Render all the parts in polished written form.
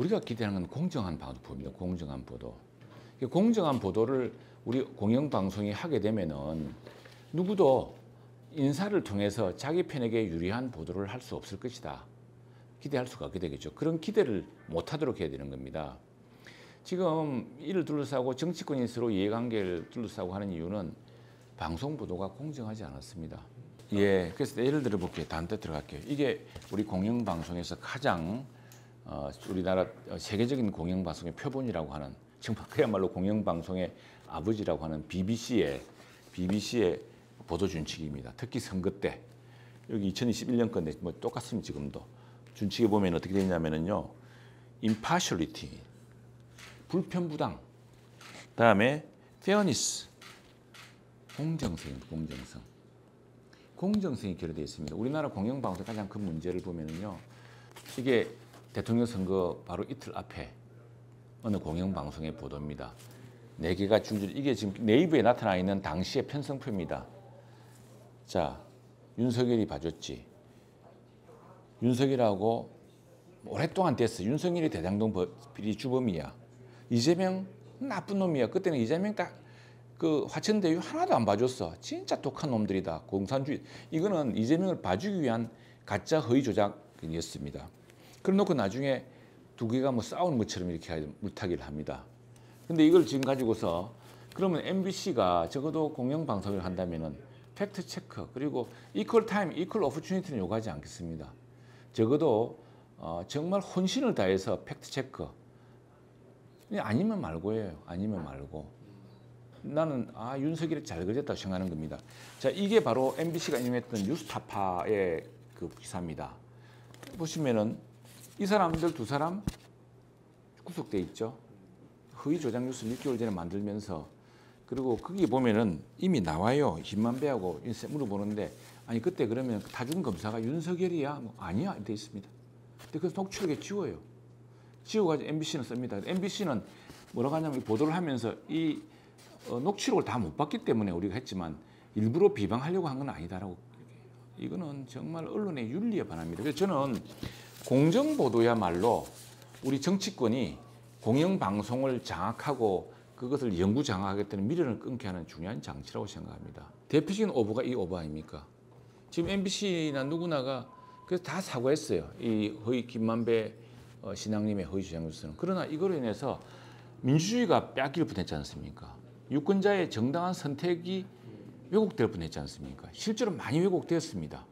우리가 기대하는 건 공정한 보도입니다. 공정한 보도. 공정한 보도를 우리 공영방송이 하게 되면은 누구도 인사를 통해서 자기 편에게 유리한 보도를 할 수 없을 것이다. 기대할 수가 없게 되겠죠. 그런 기대를 못하도록 해야 되는 겁니다. 지금 이를 둘러싸고 정치권이 서로 이해관계를 둘러싸고 하는 이유는 방송 보도가 공정하지 않았습니다. 예, 그래서 예를 들어 볼게요. 다음 때 들어갈게요. 이게 우리 공영방송에서 가장 우리나라 세계적인 공영방송의 표본이라고 하는, 정말 그야말로 공영방송의 아버지라고 하는 BBC의 보도 준칙입니다. 특히 선거 때 여기 2021년 건데 뭐 똑같습니다. 지금도 준칙에 보면 어떻게 되어 있냐면요, impartiality, 불편부당, 다음에 fairness, 공정성이 결여되어 있습니다. 우리나라 공영방송 가장 큰 문제를 보면은요, 이게 대통령 선거 바로 이틀 앞에 어느 공영방송의 보도입니다. 4개가 줄줄이, 이게 지금 네이버에 나타나 있는 당시의 편성표입니다. 자, 윤석열이 봐줬지. 윤석열하고 오랫동안 됐어. 윤석열이 대장동 비리 주범이야. 이재명 나쁜 놈이야. 그때는 이재명 딱 그 화천대유 하나도 안 봐줬어. 진짜 독한 놈들이다. 공산주의. 이거는 이재명을 봐주기 위한 가짜 허위 조작이었습니다. 그래놓고 나중에 두 개가 뭐 싸우는 것처럼 이렇게 물타기를 합니다. 근데 이걸 지금 가지고서 그러면 MBC가 적어도 공영방송을 한다면은 팩트 체크, 그리고 이퀄 타임, 이퀄 오퍼튜니티는 요구하지 않겠습니다. 적어도 정말 혼신을 다해서 팩트 체크. 아니면 말고예요. 아니면 말고. 나는 윤석열이 잘 그렸다고 생각하는 겁니다. 자, 이게 바로 MBC가 인용했던 뉴스타파의 그 기사입니다. 보시면은 이 사람들 두 사람 구속돼 있죠. 허위 조작 뉴스 6개월 전에 만들면서, 그리고 거기 보면은 이미 나와요. 김만배하고 물어보는데, 아니 그때 그러면 타준 검사가 윤석열이야? 뭐 아니야 돼 있습니다. 근데 그 녹취록에 지워요. 지워가지고 MBC는 씁니다. MBC는 뭐라고 하냐면 보도를 하면서 이 녹취록을 다 못 봤기 때문에 우리가 했지만 일부러 비방하려고 한 건 아니다라고. 이거는 정말 언론의 윤리에 반합니다. 그래서 저는 공정보도야말로 우리 정치권이 공영방송을 장악하고 그것을 영구장악하겠다는 미련을 끊게 하는 중요한 장치라고 생각합니다. 대표적인 오보가 이 오보 아닙니까? 지금 MBC나 누구나가 그래서 다 사과했어요. 이 허위 김만배 신앙님의 허위 주장 뉴스는. 그러나 이거로 인해서 민주주의가 뺏길 뻔했지 않습니까? 유권자의 정당한 선택이 왜곡될 뻔했지 않습니까? 실제로 많이 왜곡되었습니다.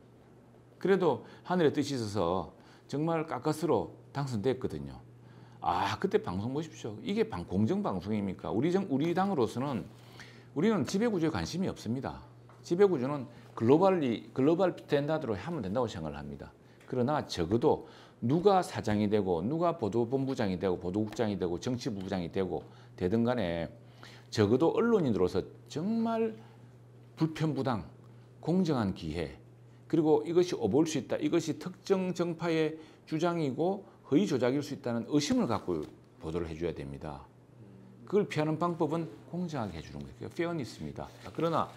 그래도 하늘의 뜻이 있어서 정말 가까스로 당선됐거든요. 그때 방송 보십시오. 이게 공정방송입니까? 우리 당으로서는 우리는 지배구조에 관심이 없습니다. 지배구조는 글로벌 스탠다드로 하면 된다고 생각을 합니다. 그러나 적어도 누가 사장이 되고 누가 보도본부장이 되고 보도국장이 되고 정치부부장이 되든 간에 적어도 언론인으로서 정말 불편부당, 공정한 기회, 그리고 이것이 오보일 수 있다, 이것이 특정 정파의 주장이고 허위 조작일 수 있다는 의심을 갖고 보도를 해줘야 됩니다. 그걸 피하는 방법은 공정하게 해주는 거예요. 페어니스입니다. 그러나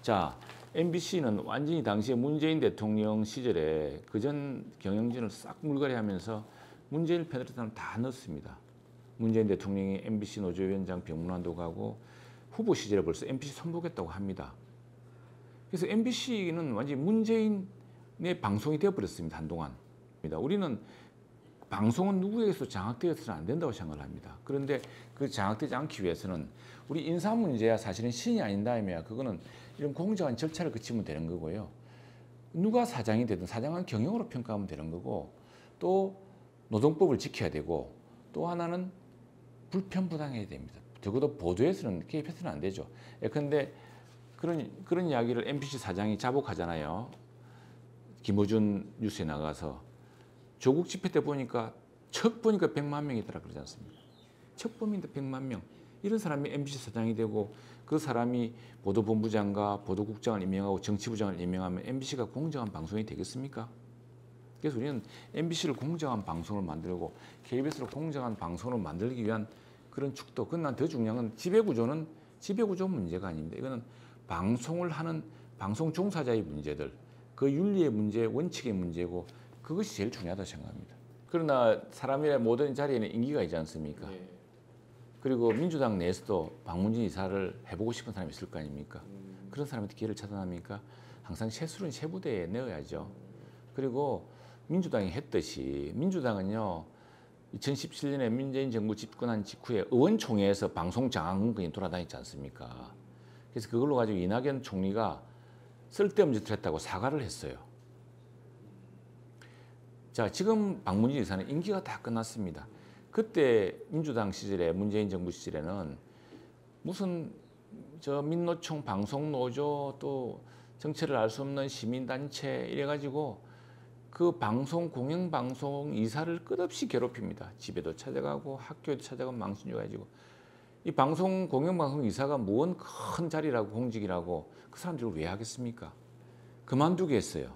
자, MBC는 완전히 당시에 문재인 대통령 시절에 그전 경영진을 싹 물갈이하면서 문재인 편을 다 넣었습니다. 문재인 대통령이 MBC 노조위원장 병문안도 가고 후보 시절에 벌써 MBC 선보겠다고 합니다. 그래서 MBC는 완전히 문재인의 방송이 되어버렸습니다. 한동안. 우리는 방송은 누구에게서 장악되어서는 안 된다고 생각을 합니다. 그런데 그 장악되지 않기 위해서는 우리 인사 문제야 사실은 신이 아닌 다음에야 그거는 이런 공정한 절차를 거치면 되는 거고요. 누가 사장이 되든 사장은 경영으로 평가하면 되는 거고, 또 노동법을 지켜야 되고, 또 하나는 불편부당해야 됩니다. 적어도 보도에서는 개입해서는 안 되죠. 예컨대 그런 이야기를 MBC 사장이 자복하잖아요. 김어준 뉴스에 나가서 조국 집회 때 보니까 척 보니까 100만 명이더라 그러지 않습니까? 척 보면 100만 명. 이런 사람이 MBC 사장이 되고 그 사람이 보도본부장과 보도국장을 임명하고 정치부장을 임명하면 MBC가 공정한 방송이 되겠습니까? 그래서 우리는 MBC를 공정한 방송을 만들고 KBS를 공정한 방송을 만들기 위한 그런 축도. 그러나 더 중요한 건 지배구조는 지배구조 문제가 아닙니다. 이거는 방송을 하는 방송 종사자의 문제들, 그 윤리의 문제, 원칙의 문제고 그것이 제일 중요하다고 생각합니다. 그러나 사람의 모든 자리에는 인기가 있지 않습니까? 네. 그리고 민주당 내에서도 박문진 이사를 해보고 싶은 사람이 있을 거 아닙니까? 그런 사람한테 기회를 차단합니까? 항상 세술은 세부대에 넣어야죠. 그리고 민주당이 했듯이 민주당은요 2017년에 문재인 정부 집권한 직후에 의원총회에서 방송 장악문건이 돌아다녔지 않습니까? 그래서 그걸로 가지고 이낙연 총리가 쓸데없는 짓을 했다고 사과를 했어요. 자, 지금 박문진 이사는 임기가 다 끝났습니다. 그때 민주당 시절에 문재인 정부 시절에는 무슨 저 민노총 방송노조 또 정체를 알 수 없는 시민단체 이래가지고 그 방송 공영방송 이사를 끝없이 괴롭힙니다. 집에도 찾아가고 학교에도 찾아가고 망신줘가지고 이 방송 공영방송 이사가 뭔 큰 자리라고 공직이라고 그 사람들을 왜 하겠습니까? 그만두게 했어요.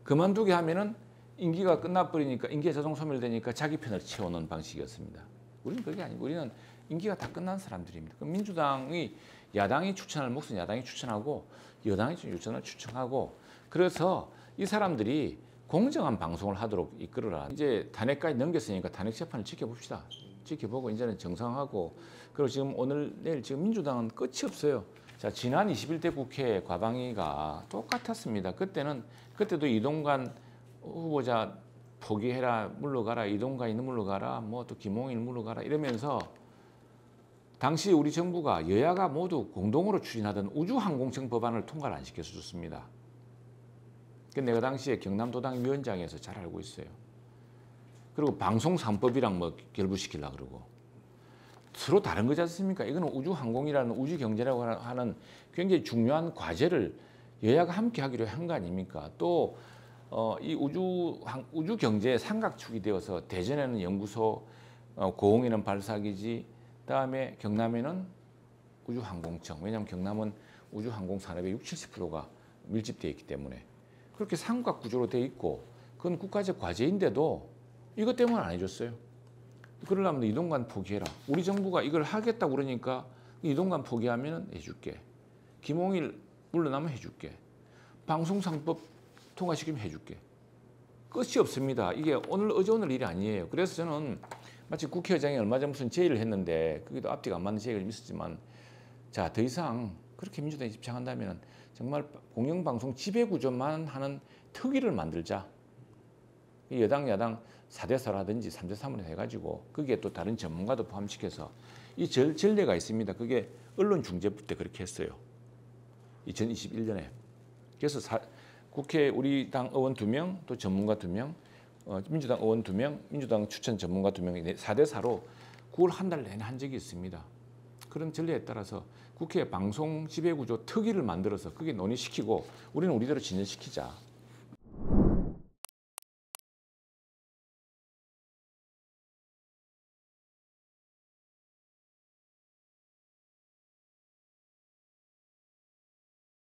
그만두게 하면은 임기가 끝나버리니까 임기가 자동 소멸되니까 자기 편을 채우는 방식이었습니다. 우리는 그게 아니고 우리는 임기가 다 끝난 사람들입니다. 그럼 민주당이 야당이 추천할 몫은 야당이 추천하고 여당이 추천을 추천하고 그래서 이 사람들이 공정한 방송을 하도록 이끌어라. 이제 탄핵까지 넘겼으니까 탄핵 재판을 지켜봅시다. 지켜보고 이제는 정상하고 그리고 지금 오늘 내일 지금 민주당은 끝이 없어요. 자, 지난 21대 국회 과방위가 똑같았습니다. 그때도 이동관 후보자 포기해라 물러가라 이동관이 물러가라 뭐 또 김홍일 물러가라 이러면서 당시 우리 정부가 여야가 모두 공동으로 추진하던 우주항공청 법안을 통과를 안 시켜줬습니다. 내가 당시에 경남도당 위원장에서 잘 알고 있어요. 그리고 방송 3법이랑 뭐 결부시키려고 그러고 서로 다른 거지 않습니까? 이거는 우주항공이라는 우주경제라고 하는 굉장히 중요한 과제를 여야가 함께 하기로 한 거 아닙니까? 또 이 우주 경제의 삼각축이 되어서 대전에는 연구소, 고흥에는 발사기지, 그다음에 경남에는 우주항공청. 왜냐하면 경남은 우주항공 산업의 60, 70%가 밀집되어 있기 때문에 그렇게 삼각 구조로 돼 있고 그건 국가적 과제인데도 이것 때문에 안 해줬어요. 그러려면 이동관 포기해라. 우리 정부가 이걸 하겠다고 그러니까 이동관 포기하면 해줄게. 김홍일 물러나면 해줄게. 방송상법 통과시키면 해줄게. 끝이 없습니다. 이게 어제 오늘 일이 아니에요. 그래서 저는 마치 국회의장이 얼마 전 무슨 제의를 했는데 그게도 앞뒤가 안 맞는 제의가 있었지만 자, 더 이상 그렇게 민주당이 집착한다면 정말 공영방송 지배구조만 하는 특위를 만들자. 여당 야당 4대4로 하든지 3대3으로 해가지고 거기에 또 다른 전문가도 포함시켜서 이 전례가 있습니다. 그게 언론중재부 때 그렇게 했어요. 2021년에. 그래서 국회 우리 당 의원 2명, 또 전문가 2명, 민주당 의원 2명, 민주당 추천 전문가 2명이 4대4로 9월 한 달 내내 한 적이 있습니다. 그런 전례에 따라서 국회 방송 지배구조 특위를 만들어서 그게 논의시키고 우리는 우리대로 진전시키자.